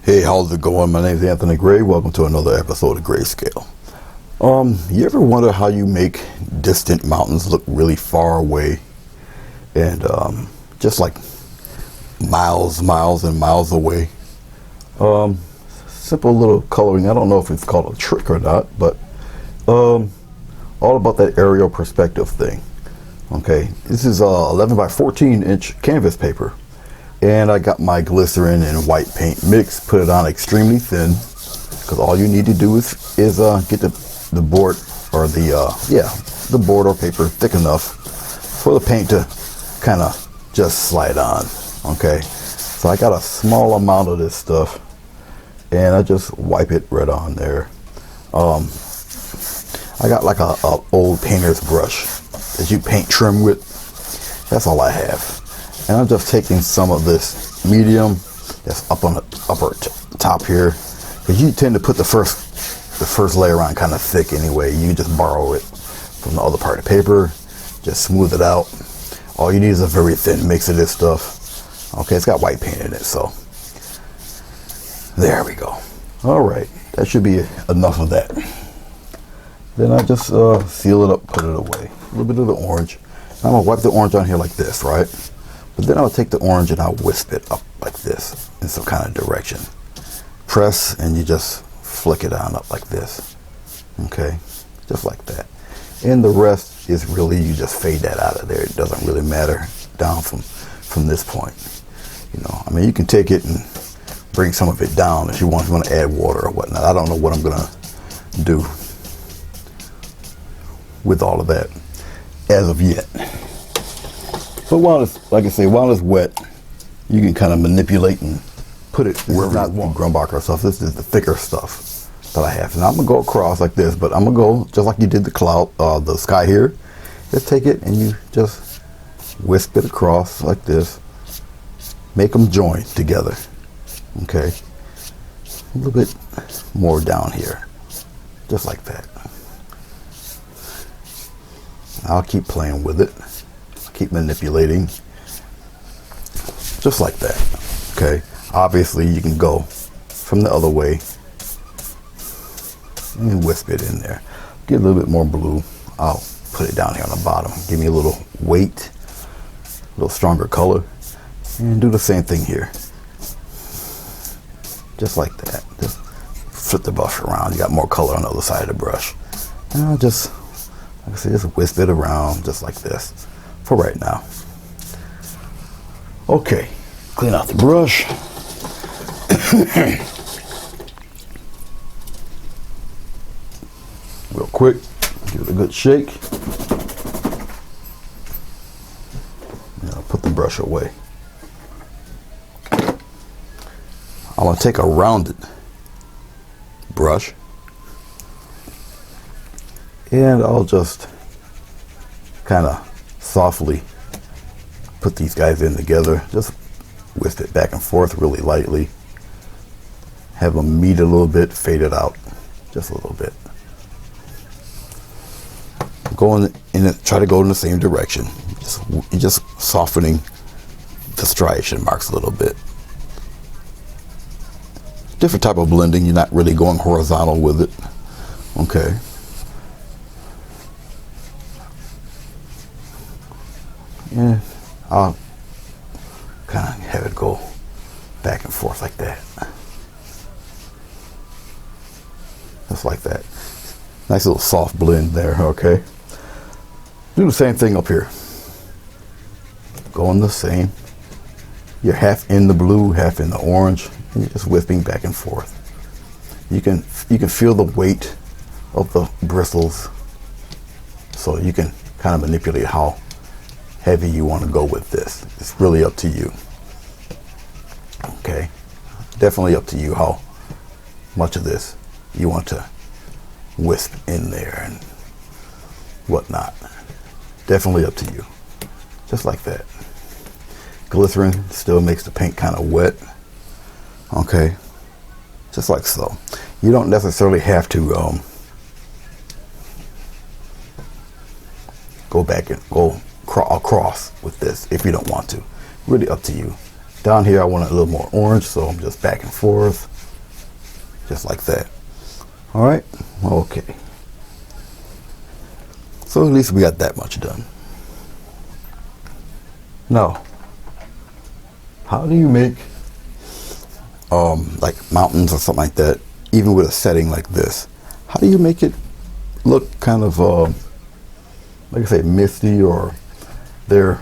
Hey, how's it going? My name is Anthony Gray. Welcome to another episode of Grayscale. You ever wonder how you make distant mountains look really far away and just like miles and miles away? Simple little coloring. I don't know if it's called a trick or not, but all about that aerial perspective thing. Okay, this is 11 by 14 inch canvas paper. And I got my glycerin and white paint mix, put it on extremely thin, because all you need to do is get the board or the board or paper thick enough for the paint to kind of just slide on. Okay, so I got a small amount of this stuff, and I just wipe it right on there. I got like a old painter's brush that you paint trim with. That's all I have. And I'm just taking some of this medium that's up on the upper top here, because you tend to put the first layer on kind of thick anyway. You just borrow it from the other part of the paper, just smooth it out. All you need is a very thin mix of this stuff. Okay, it's got white paint in it, so there we go. All right, that should be enough of that. Then I just seal it up, put it away. A little bit of the orange. I'm gonna wipe the orange on here like this, right? But then I'll take the orange and I'll wisp it up like this in some kind of direction. Press and you just flick it on up like this. Okay, just like that. And the rest is really, you just fade that out of there. It doesn't really matter down from this point. You know, I mean, you can take it and bring some of it down if you want. If you want to add water or whatnot. I don't know what I'm gonna do with all of that as of yet. But while it's, like I say, while it's wet, you can kind of manipulate and put it wherever you want. Grumbacher stuff. This is the thicker stuff that I have. And I'm gonna go across like this, but I'm gonna go just like you did the sky here. Just take it and you just wisp it across like this. Make them join together. Okay. A little bit more down here, just like that. I'll keep playing with it. Keep manipulating, just like that. Okay, obviously you can go from the other way and wisp it in there. Get a little bit more blue. I'll put it down here on the bottom. Give me a little weight, a little stronger color, and do the same thing here, just like that. Just flip the brush around. You got more color on the other side of the brush, and I'll just, like I said, just wisp it around just like this for right now. Okay, clean out the brush. Real quick, give it a good shake. And I'll put the brush away. I'm gonna take a rounded brush and I'll just kind of softly put these guys in together. Just wisp it back and forth really lightly. Have them meet a little bit, fade it out just a little bit. Try to go in the same direction. You're just softening the striation marks a little bit. Different type of blending. You're not really going horizontal with it. Okay. And I'll kind of have it go back and forth like that. Just like that. Nice little soft blend there, okay? Do the same thing up here. Going the same. You're half in the blue, half in the orange, and you're just whipping back and forth. You can feel the weight of the bristles, so you can kind of manipulate how heavy you want to go with this. It's really up to you. Okay, definitely up to you how much of this you want to wisp in there and whatnot. Definitely up to you. Just like that. Glycerin still makes the paint kind of wet. Okay, just like so. You don't necessarily have to go back and go across with this if you don't want to. Really up to you. Down here I want a little more orange, so I'm just back and forth. just like that. All right, okay. So at least we got that much done. Now, how do you make like mountains or something like that, even with a setting like this? How do you make it look kind of like I say, misty, or they're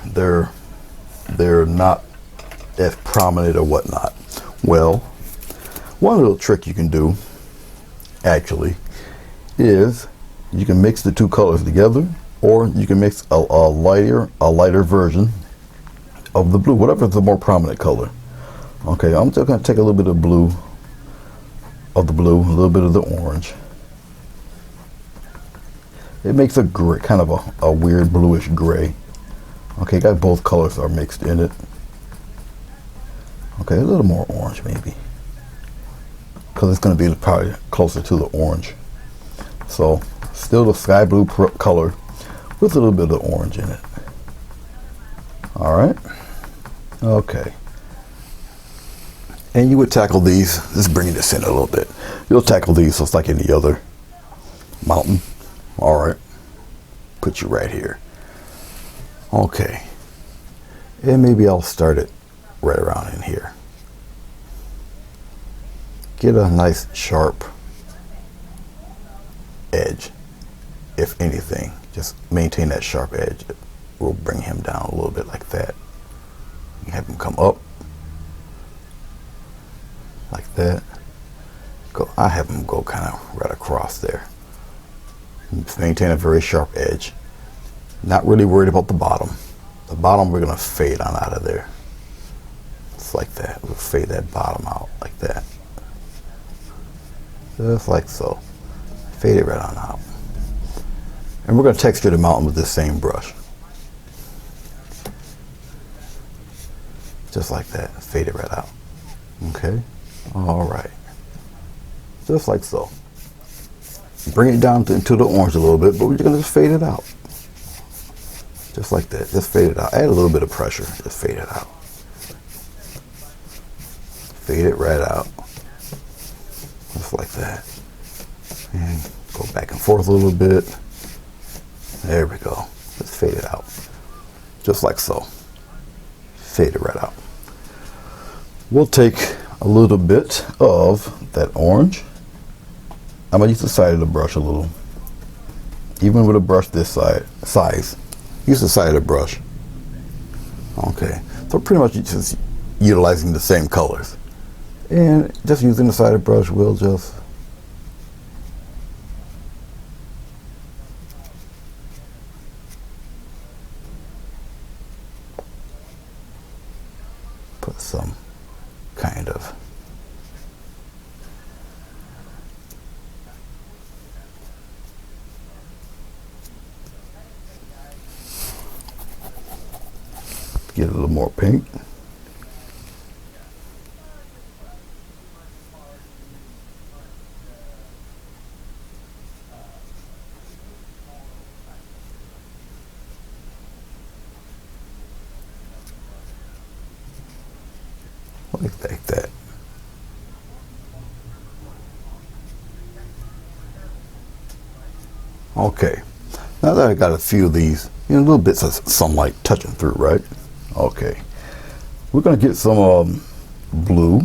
not as prominent or whatnot? Well, one little trick you can do actually is you can mix the two colors together, or you can mix a lighter version of the blue, whatever is the more prominent color. Okay, I'm just going to take a little bit of blue, a little bit of the orange. It makes a gray, kind of a weird bluish gray. Okay, got both colors are mixed in it. Okay, a little more orange maybe, because it's going to be probably closer to the orange. So still the sky blue color with a little bit of orange in it. All right. Okay. And you would tackle these, just bringing this in a little bit. You'll tackle these just like any other mountain. All right. Put you right here. Okay. And maybe I'll start it right around in here. Get a nice sharp edge, if anything. Just maintain that sharp edge. We'll bring him down a little bit like that. Have him come up like that. I have him go kind of right across there. Maintain a very sharp edge. Not really worried about the bottom. The bottom we're gonna fade on out of there. Just like that. We'll fade that bottom out like that. Just like so. Fade it right on out. And we're gonna texture the mountain with this same brush. Just like that. Fade it right out. Okay. All right. Just like so. Bring it down into the orange a little bit, but we're gonna just fade it out. Just like that. Just fade it out. Add a little bit of pressure. Just fade it out. Fade it right out. Just like that. And go back and forth a little bit. There we go. Just fade it out. Just like so. Fade it right out. We'll take a little bit of that orange. I'm gonna use the side of the brush a little. Even with a brush this size, use the side of the brush. Okay, so pretty much just utilizing the same colors. And just using the side of the brush, we'll just put some kind of get a little more pink. Like that. Okay, now that I got a few of these, little bits of sunlight touching through, right? Okay, we're gonna get some blue,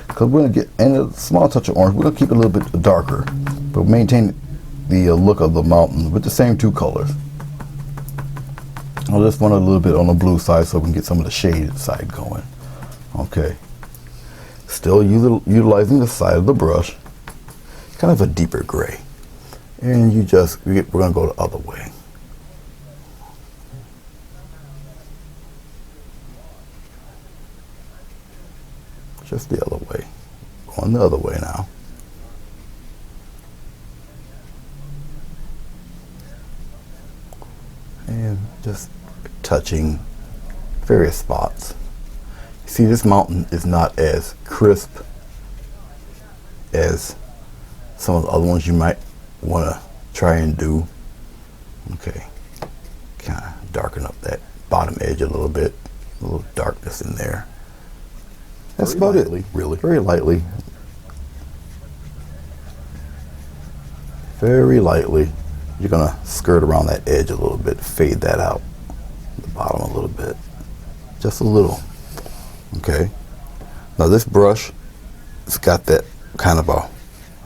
because we're gonna get, and a small touch of orange. We're gonna keep it a little bit darker, but maintain the look of the mountain with the same two colors. I just want a little bit on the blue side so we can get some of the shaded side going. Okay. Still utilizing the side of the brush. Kind of a deeper gray. And we're going to go the other way. Just the other way. Going the other way now. And just touching various spots. See, this mountain is not as crisp as some of the other ones you might want to try and do. Okay, kind of darken up that bottom edge a little bit, a little darkness in there. That's about it, really. Very lightly. Very lightly. You're gonna skirt around that edge a little bit, fade that out, the bottom a little bit, just a little. Okay. Now this brush, it's got that kind of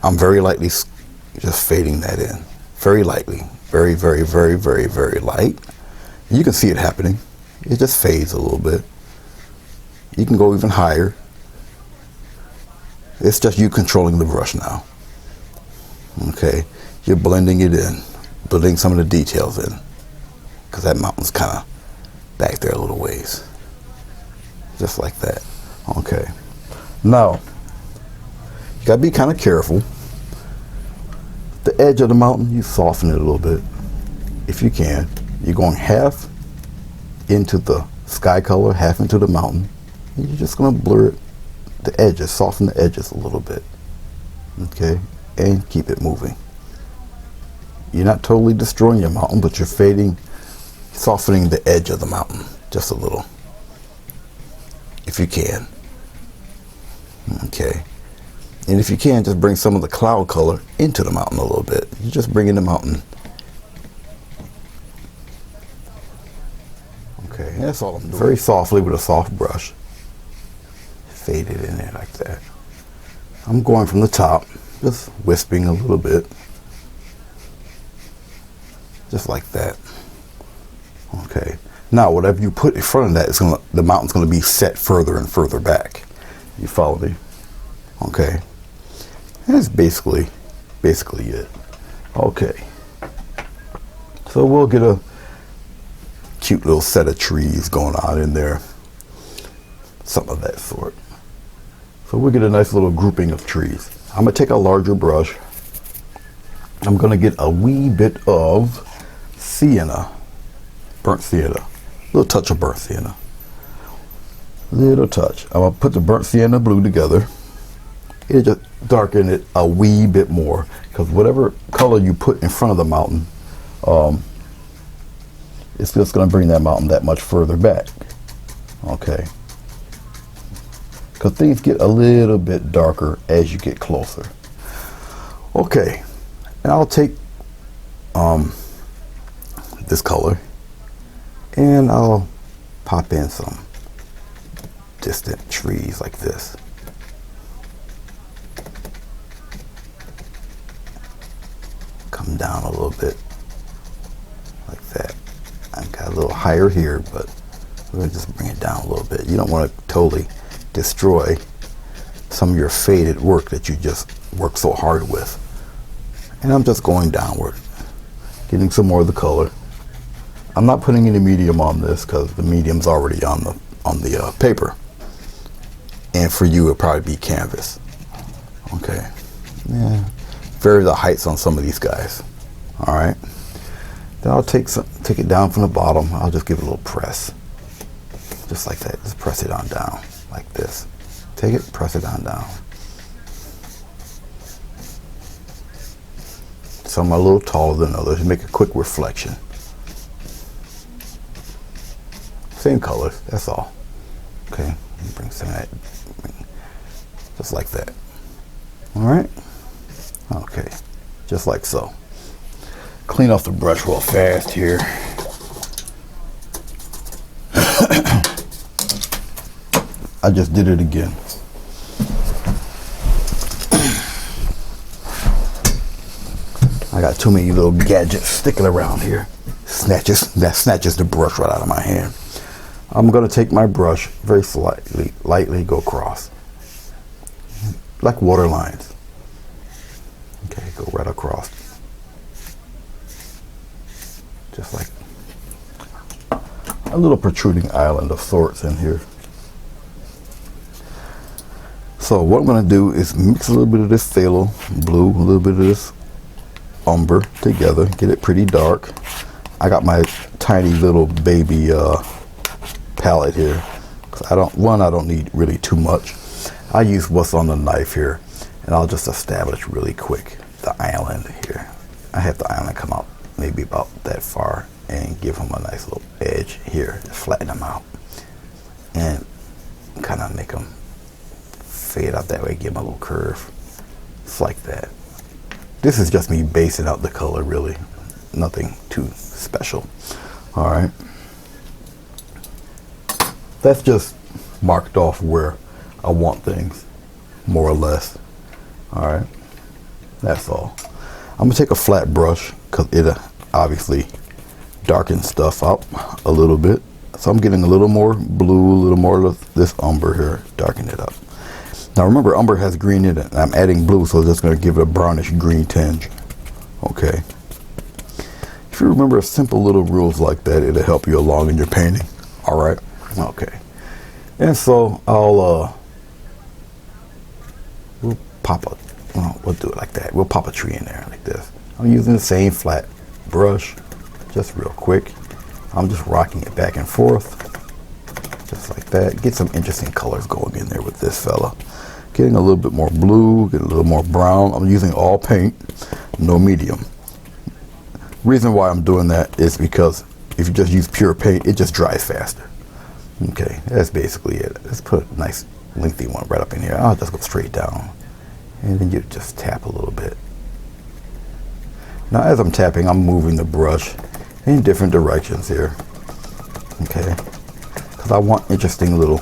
I'm very lightly just fading that in, very lightly, very, very, very, very, very light. You can see it happening. It just fades a little bit. You can go even higher. It's just you controlling the brush now. Okay, you're blending it in, blending some of the details in, because that mountain's kind of back there a little ways. Just like that. Okay. Now, you gotta be kind of careful. The edge of the mountain, you soften it a little bit, if you can. You're going half into the sky color, half into the mountain. And you're just gonna blur it, the edges, soften the edges a little bit. Okay, and keep it moving. You're not totally destroying your mountain, but you're fading, softening the edge of the mountain just a little, if you can. Okay, and if you can, just bring some of the cloud color into the mountain a little bit. You're just bringing the mountain. Okay, and that's all I'm doing. Very softly with a soft brush. Fade it in there like that. I'm going from the top, just wisping a little bit. Just like that. Okay. Now, whatever you put in front of that, the mountain's gonna be set further and further back. You follow me? Okay. That's basically it. Okay. So we'll get a cute little set of trees going on in there. Something of that sort. So we'll get a nice little grouping of trees. I'm gonna take a larger brush. I'm gonna get a wee bit of sienna, burnt sienna, a little touch of burnt sienna, little touch. I'm gonna put the burnt sienna blue together. It just darken it a wee bit more, because whatever color you put in front of the mountain, it's just gonna bring that mountain that much further back. Okay. Because things get a little bit darker as you get closer. Okay, and I'll take this color and I'll pop in some distant trees like this. Come down a little bit like that. I got a little higher here, but we're gonna just bring it down a little bit. You don't want to totally destroy some of your faded work that you just worked so hard with. And I'm just going downward, getting some more of the color. I'm not putting any medium on this because the medium's already on the paper, and for you it'll probably be canvas. Okay, yeah, vary the heights on some of these guys. All right, then I'll take it down from the bottom. I'll just give it a little press, just like that. Just press it on down. Like this. Take it, press it on down. Some are a little taller than others. Make a quick reflection. Same colors, that's all. Okay, bring some of that, just like that. All right. Okay, just like so. Clean off the brush real fast here. I just did it again. I got too many little gadgets sticking around here. That snatches the brush right out of my hand. I'm gonna take my brush very lightly go across. Like water lines. Okay, go right across. Just like a little protruding island of sorts in here. So what I'm going to do is mix a little bit of this phthalo blue, a little bit of this umber together, get it pretty dark. I got my tiny little baby palette here, because I don't need really too much. I use what's on the knife here, and I'll just establish really quick the island here. I have the island come out maybe about that far and give them a nice little edge here, just flatten them out and kind of make them fade out that way, give them a little curve. It's like that. This is just me basing out the color, really. Nothing too special. All right. That's just marked off where I want things, more or less. All right. That's all. I'm gonna take a flat brush because it obviously darkens stuff up a little bit. So I'm getting a little more blue, a little more of this umber here, darken it up. Now remember, umber has green in it. I'm adding blue, so it's just going to give it a brownish green tinge. Okay. If you remember simple little rules like that, it'll help you along in your painting. All right. Okay. And so we'll we'll do it like that. We'll pop a tree in there like this. I'm using the same flat brush, just real quick. I'm just rocking it back and forth, just like that. Get some interesting colors going in there with this fella. Getting a little bit more blue, getting a little more brown. I'm using all paint, no medium. Reason why I'm doing that is because if you just use pure paint, it just dries faster. Okay, that's basically it. Let's put a nice lengthy one right up in here. I'll just go straight down. And then you just tap a little bit. Now as I'm tapping, I'm moving the brush in different directions here. Okay, because I want interesting little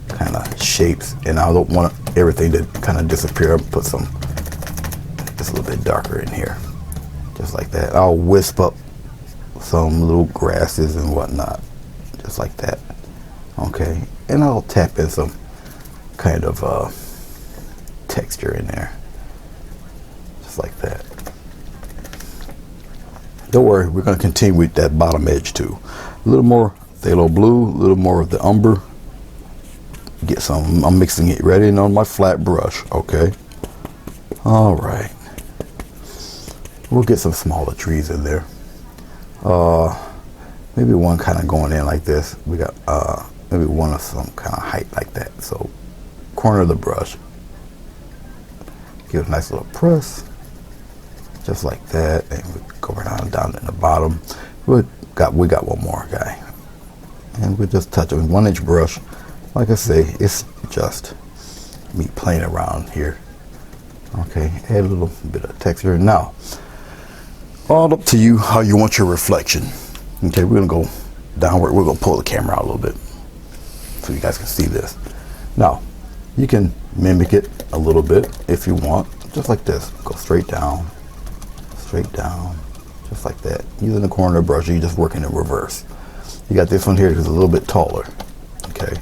kind of shapes, and I don't want everything to kind of disappear. Put some just a little bit darker in here, just like that. I'll wisp up some little grasses and whatnot, just like that. Okay, and I'll tap in some kind of texture in there, just like that. Don't worry, we're going to continue with that bottom edge too. A little more phthalo blue, a little more of the umber. Get some, I'm mixing it right in on my flat brush, okay? All right. We'll get some smaller trees in there. Maybe one kind of going in like this. We got maybe one of some kind of height like that. So corner of the brush. Give it a nice little press. Just like that, and we go down in the bottom. We got one more guy, and we just touch it with 1-inch brush. Like I say, it's just me playing around here. Okay, add a little bit of texture. Now, all up to you how you want your reflection. Okay, we're gonna go downward. We're gonna pull the camera out a little bit so you guys can see this. Now, you can mimic it a little bit if you want, just like this. Go straight down, just like that. Using the corner of the brush, you're just working in reverse. You got this one here who's a little bit taller. Okay,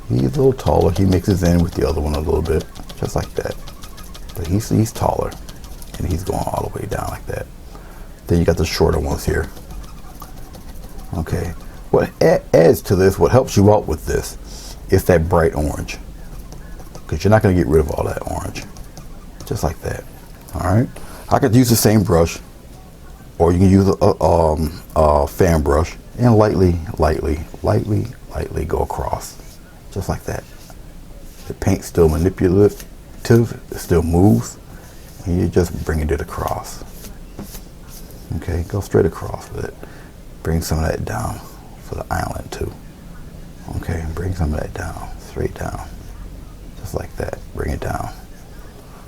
he's a little taller. He mixes in with the other one a little bit, just like that. But he's taller, and he's going all the way down like that. Then you got the shorter ones here. Okay, what adds to this, what helps you out with this, is that bright orange, because you're not going to get rid of all that orange, just like that. All right. I could use the same brush, or you can use a fan brush and lightly go across, just like that. The paint's still manipulative, it still moves, and you're just bringing it across. Okay, go straight across with it. Bring some of that down for the island too. Okay, bring some of that down, straight down, just like that. Bring it down.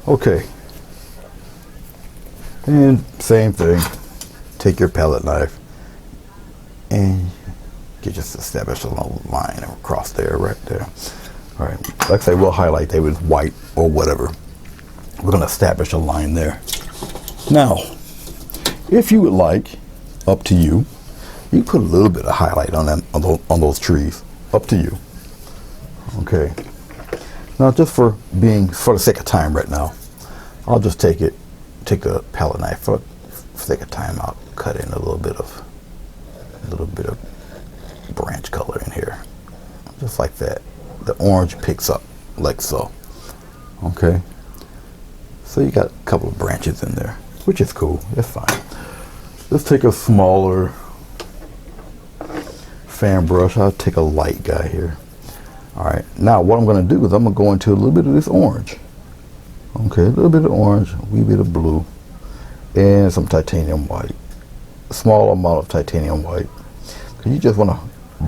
Okay. And same thing, take your palette knife and you just establish a little line across there, right there. All right, like I say, we'll highlight that with white or whatever. We're gonna establish a line there. Now, if you would like, up to you, you put a little bit of highlight on them, on those trees, up to you. Okay, now just for the sake of time right now, I'll just take a palette knife for the sake of time. I'll cut in a little bit of branch color in here, just like that. The orange picks up like so. Okay, so you got a couple of branches in there, which is cool. That's fine. Let's take a smaller fan brush. I'll take a light guy here. All right, now what I'm going to do is I'm going to go into a little bit of this orange. Okay, a little bit of orange, a wee bit of blue, and some titanium white. A small amount of titanium white. Because you just want to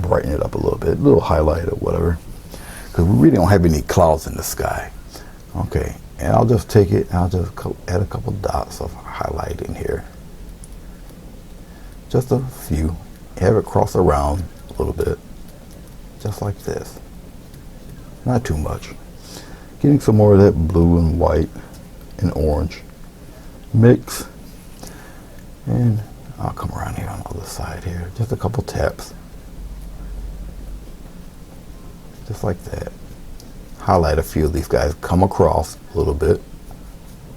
brighten it up a little bit, a little highlight or whatever. because we really don't have any clouds in the sky. Okay, and I'll just take it and I'll just add a couple dots of highlight in here. Just a few. Have it cross around a little bit, just like this. Not too much. Getting some more of that blue and white and orange. Mix. And I'll come around here on the other side here. Just a couple taps. Just like that. Highlight a few of these guys. Come across a little bit.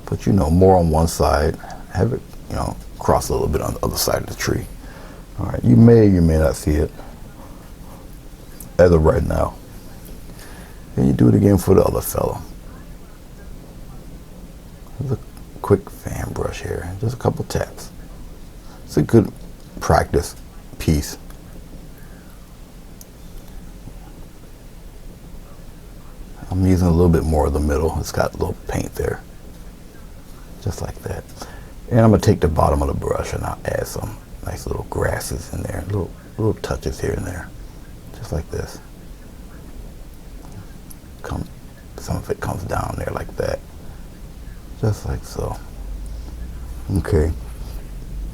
But you know, more on one side. Have it, you know, cross a little bit on the other side of the tree. Alright, you may not see it as of right now. And you do it again for the other fellow. There's a quick fan brush here. Just a couple taps. It's a good practice piece. I'm using a little bit more of the middle. It's got a little paint there. Just like that. And I'm going to take the bottom of the brush and I'll add some nice little grasses in there. Little touches here and there. Just like this. Some of it comes down there like that. Just like so. Okay.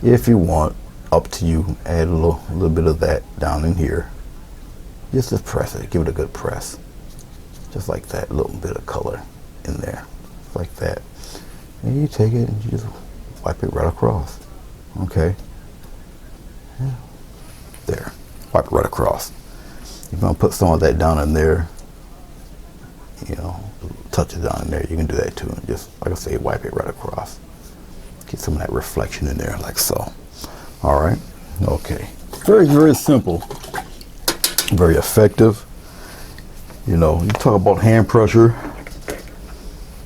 If you want, up to you, add a little bit of that down in here. Just to press it. Give it a good press. Just like that. A little bit of color in there. Just like that. And you take it and you just wipe it right across. Okay. Yeah. There. Wipe it right across. If you want to put some of that down in there, you know, touch it down in there, you can do that too. And just, like I say, wipe it right across. Get some of that reflection in there, like so. All right. Okay. Very, very simple. Very effective. You know, you talk about hand pressure,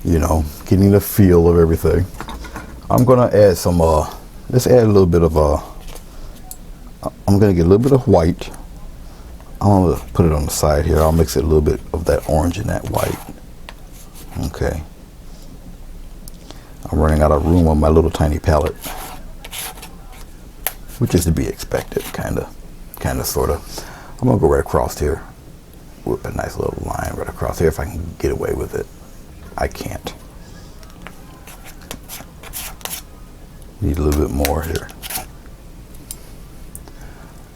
you know, getting the feel of everything. I'm going to add some, let's add a little bit of, I'm going to get a little bit of white. I'm going to put it on the side here. I'll mix it a little bit of that orange and that white. Okay. I'm running out of room on my little tiny palette, which is to be expected, kind of, sort of. I'm going to go right across here with a nice little line right across here if I can get away with it. I can't. Need a little bit more here.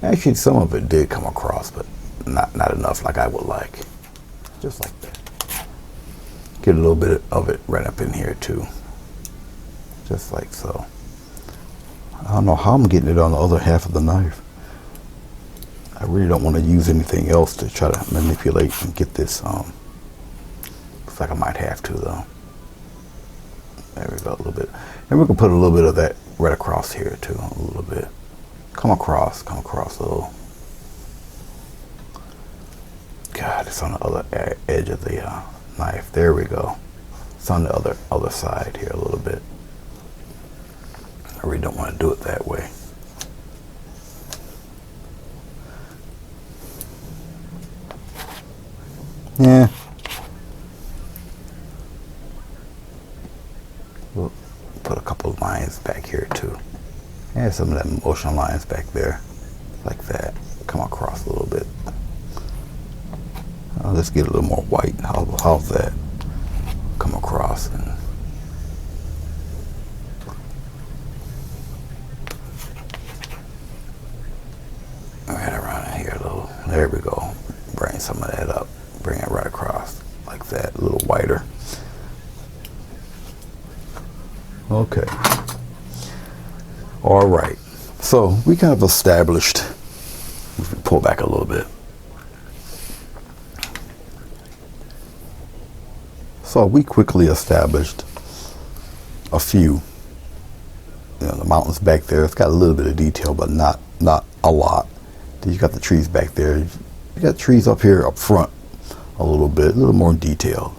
Actually, some of it did come across, but not enough like I would like. Just like that. Get a little bit of it right up in here too. Just like so. I don't know how I'm getting it on the other half of the knife. I really don't want to use anything else to try to manipulate and get this. Looks like I might have to though. There we go, a little bit. And we can put a little bit of that right across here too, a little bit. Come across a little. God, it's on the other edge of the knife. There we go. It's on the other side here a little bit. I really don't want to do it that way. Yeah. We'll put a couple of lines back here too. Add some of that motion lines back there. Like that. Come across a little bit. Let's get a little more white. How's that? Come across and right around here a little. There we go. Bring some of that up. Bring it right across like that. A little whiter. Okay. All right. So we kind of established. If we pull back a little bit. So we quickly established a few. You know, the mountains back there. It's got a little bit of detail, but not a lot. Then you got the trees back there. You got trees up here up front a little bit, a little more detailed.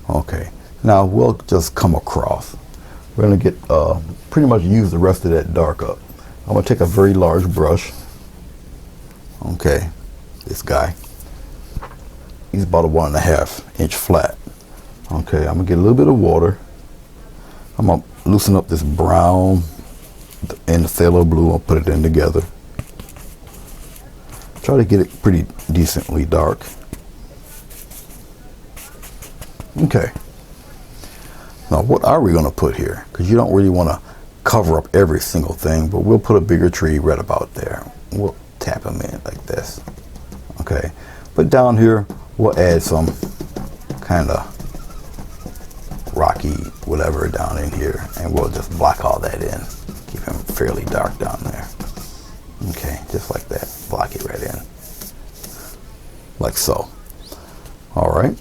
Okay. Now we'll just come across. We're going to get pretty much use the rest of that dark up. I'm going to take a very large brush. Okay. This guy. He's about a 1.5 inch flat. Okay, I'm gonna get a little bit of water. I'm gonna loosen up this brown and the phthalo blue. I'll put it in together. Try to get it pretty decently dark. Okay. Now what are we going to put here? Because you don't really want to cover up every single thing, but we'll put a bigger tree right about there. We'll tap them in like this. Okay. But down here, we'll add some kind of rocky whatever down in here, and we'll just block all that in. Keep him fairly dark down there. Okay, just like that. Block it right in. Like so. All right.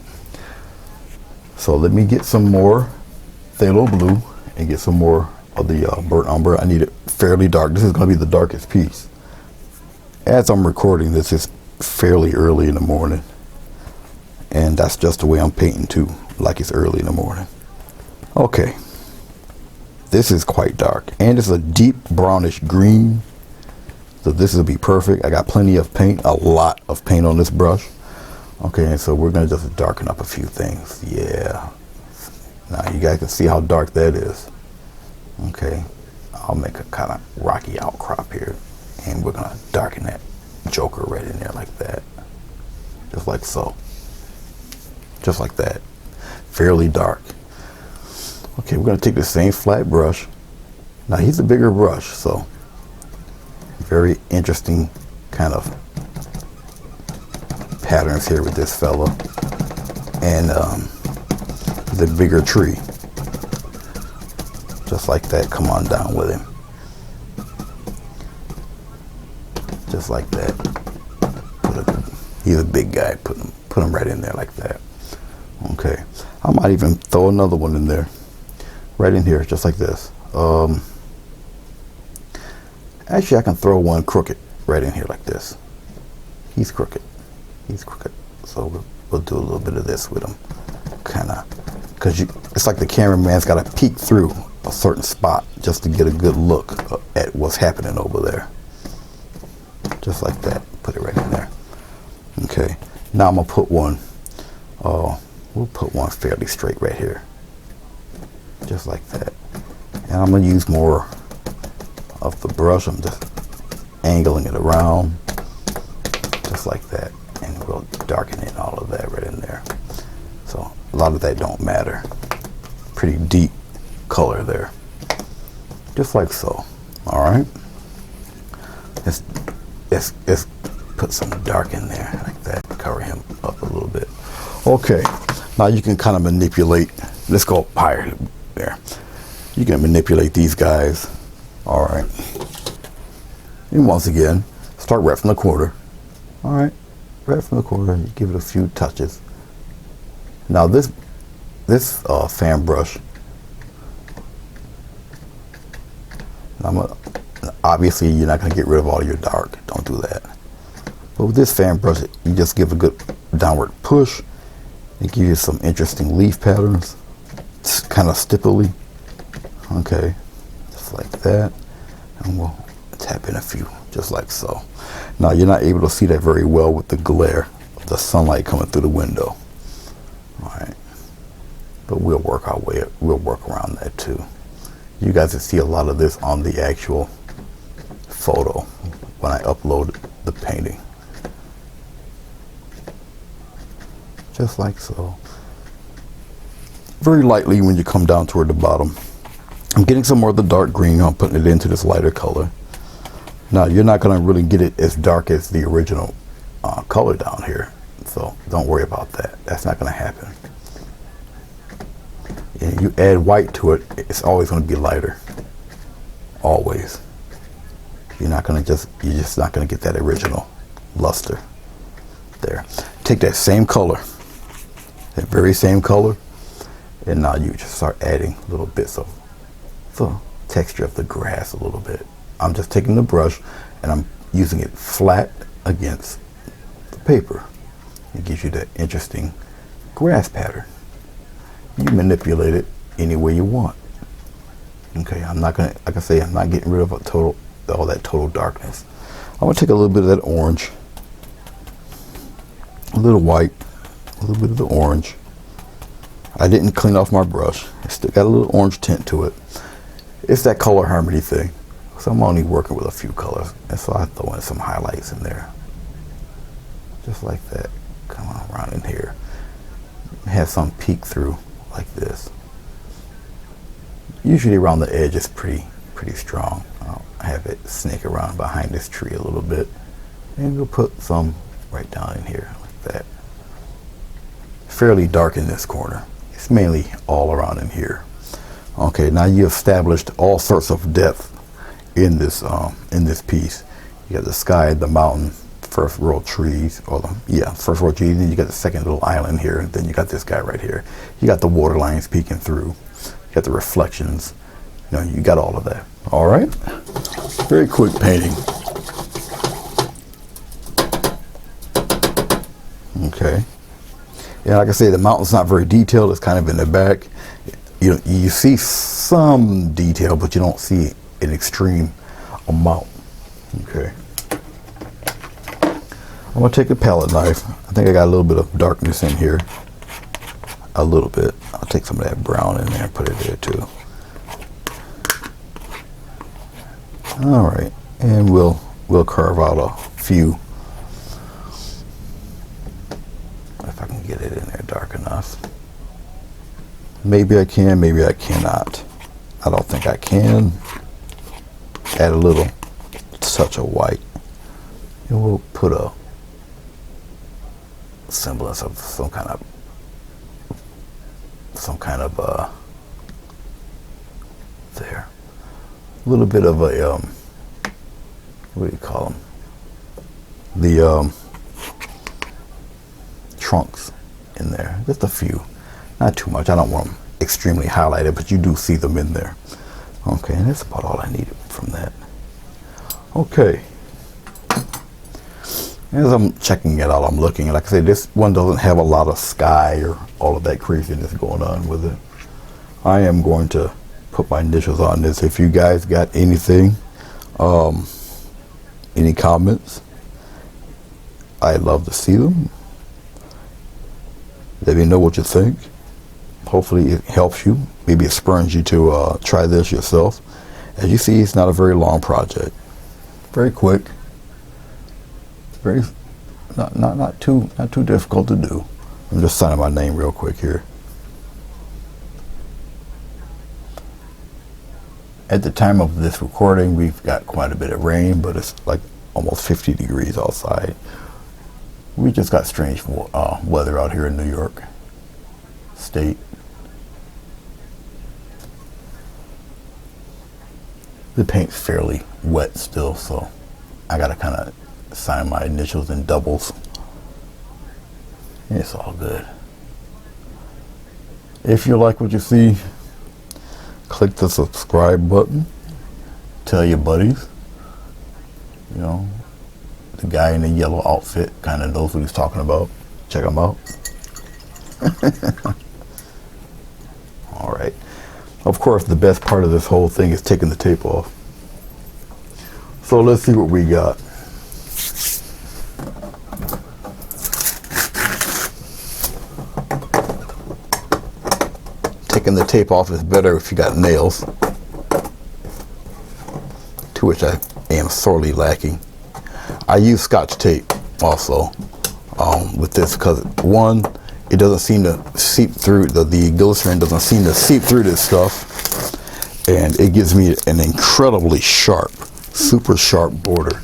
So let me get some more phthalo blue and get some more of the burnt umber. I need it fairly dark. This is going to be the darkest piece. As I'm recording this, it's fairly early in the morning, and that's just the way I'm painting too, like it's early in the morning. Okay, this is quite dark, and it's a deep brownish green, so this will be perfect. I got plenty of paint, a lot of paint on this brush. Okay, and so we're gonna just darken up a few things. Yeah, now you guys can see how dark that is. Okay, I'll make a kind of rocky outcrop here, and we're gonna darken that joker right in there like that, just like so, just like that, fairly dark. Okay, we're gonna take the same flat brush. Now he's a bigger brush, so very interesting kind of patterns here with this fella, and the bigger tree, just like that. Come on down with him, just like that. He's a big guy. Put him right in there like that. Okay, I might even throw another one in there, right in here, just like this. Actually, I can throw one crooked right in here like this. He's crooked. He's crooked. So we'll do a little bit of this with him, kind of, because it's like the cameraman's got to peek through a certain spot just to get a good look at what's happening over there. Just like that. Put it right in there. Okay. Now I'm gonna put one. We'll put one fairly straight right here, just like that. And I'm gonna use more of the brush. I'm just angling it around, just like that, and we'll darken in all of that right in there. So a lot of that don't matter. Pretty deep color there, just like so. All right. Let's put some dark in there like that. Cover him up a little bit. Okay. Now you can kind of manipulate. Let's go up higher there. You can manipulate these guys. All right. And once again, start right from the corner. All right. Right from the corner. You give it a few touches. Now this fan brush, obviously you're not going to get rid of all your dark. Don't do that. But with this fan brush, you just give a good downward push. It gives you some interesting leaf patterns. It's kind of stipply. Okay, just like that. And we'll tap in a few, just like so. Now you're not able to see that very well with the glare of the sunlight coming through the window. All right, but we'll work around that too. You guys will see a lot of this on the actual photo when I upload the painting. Just like so. Very lightly when you come down toward the bottom. I'm getting some more of the dark green. I'm putting it into this lighter color. Now you're not going to really get it as dark as the original color down here. So don't worry about that. That's not going to happen. And you add white to it, it's always going to be lighter. Always. You're just not going to get that original luster there. Take that same color, that very same color, and now you just start adding little bits of the texture of the grass a little bit. I'm just taking the brush and I'm using it flat against the paper. It gives you that interesting grass pattern. You manipulate it any way you want. Okay, I'm not gonna, like I say, I'm not getting rid of all that total darkness. I'm gonna take a little bit of that orange, a little white, a little bit of the orange. I didn't clean off my brush. It still got a little orange tint to it. It's that color harmony thing. So I'm only working with a few colors, and so I throw in some highlights in there, just like that. Come on around in here. have some peek through like this. Usually around the edge it's pretty strong. I'll have it snake around behind this tree a little bit, and we'll put some right down in here like that. Fairly dark in this corner. It's mainly all around in here. Okay, now you established all sorts of depth in this piece. You got the sky, the mountain, first row trees, or first row trees. Then you got the second little island here. And then you got this guy right here. You got the water lines peeking through. You got the reflections. You know, you got all of that. All right. Very quick painting. Okay. Yeah, like I say, the mountain's not very detailed. It's kind of in the back. You see some detail, but you don't see an extreme amount. Okay. I'm gonna take a palette knife. I think I got a little bit of darkness in here. A little bit. I'll take some of that brown in there and put it there too. All right, and we'll carve out a few. If I can get it in there dark enough. Maybe I can, maybe I cannot. I don't think I can. Add a little touch of white, and we'll put a semblance of some kind of there. A little bit of a what do you call them? The trunks in there. Just a few, not too much. I don't want them extremely highlighted, but you do see them in there. Okay, and that's about all I needed from that. Okay. As I'm checking it out, I'm looking, like I said, this one doesn't have a lot of sky or all of that craziness going on with it. I am going to put my initials on this. If you guys got anything, any comments, I'd love to see them. Let me know what you think. Hopefully it helps you. Maybe it spurs you to try this yourself. As you see, it's not a very long project. Very quick. Very not too difficult to do. I'm just signing my name real quick here. At the time of this recording, we've got quite a bit of rain, but it's like almost 50 degrees outside. We just got strange weather out here in New York State. The paint's fairly wet still, so I gotta kind of sign my initials in doubles. It's all good. If you like what you see, click the subscribe button. Tell your buddies. You know, the guy in the yellow outfit kind of knows what he's talking about. Check him out. All right. Of course, the best part of this whole thing is taking the tape off. So let's see what we got. Taking the tape off is better if you got nails, to which I am sorely lacking. I use Scotch tape also with this because, one, it doesn't seem to seep through, the glycerin doesn't seem to seep through this stuff, and it gives me an incredibly sharp, super sharp border,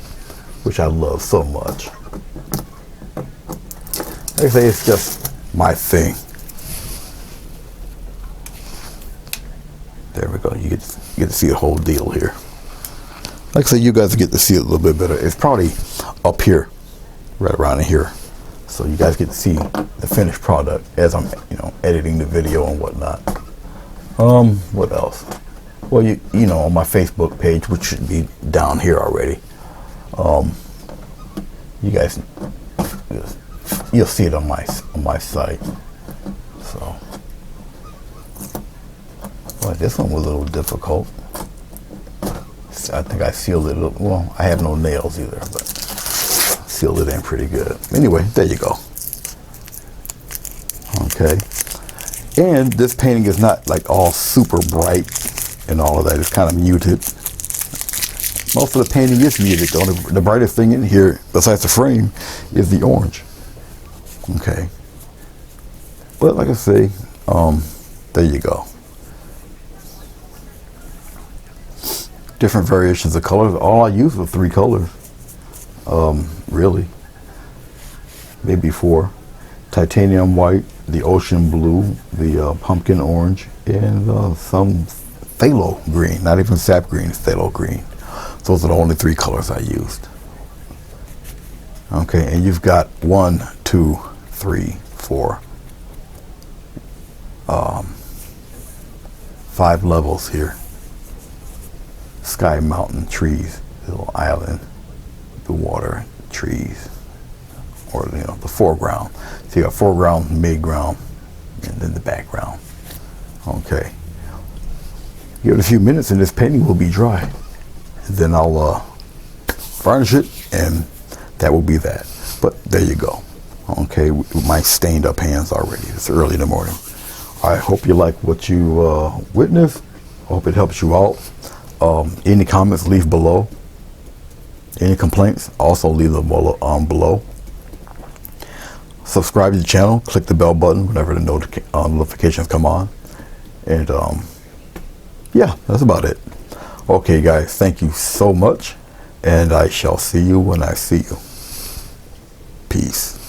which I love so much. Like I say, it's just my thing. There we go. You get to see the whole deal here. Like I said, you guys get to see it a little bit better. It's probably up here, right around in here, so you guys get to see the finished product as I'm, editing the video and whatnot. What else? Well, you know, on my Facebook page, which should be down here already. You guys, you'll see it on my site. So. Well, this one was a little difficult. I think I sealed it. Well, I have no nails either, but sealed it in pretty good. Anyway, there you go. Okay. And this painting is not like all super bright and all of that. It's kind of muted. Most of the painting is muted though. The brightest thing in here, besides the frame, is the orange. Okay. But like I say, there you go. Different variations of colors. All I used were 3 colors. Really. Maybe 4. Titanium white, the ocean blue, the pumpkin orange, and some phthalo green. Not even sap green, it's phthalo green. Those are the only 3 colors I used. Okay, and you've got 1, 2, 3, 4, 5 levels here. Sky, mountain, trees, little island, the water, trees, or the foreground. So you got foreground, midground, and then the background. Okay. Give it a few minutes and this painting will be dry. And then I'll varnish it, and that will be that. But there you go. Okay, with my stained up hands already. It's early in the morning. I hope you like what you witnessed. I hope it helps you out. Any comments, leave below. Any complaints, also leave them below. Subscribe to the channel. Click the bell button whenever the notifications come on. And yeah, that's about it. Okay, guys, thank you so much. And I shall see you when I see you. Peace.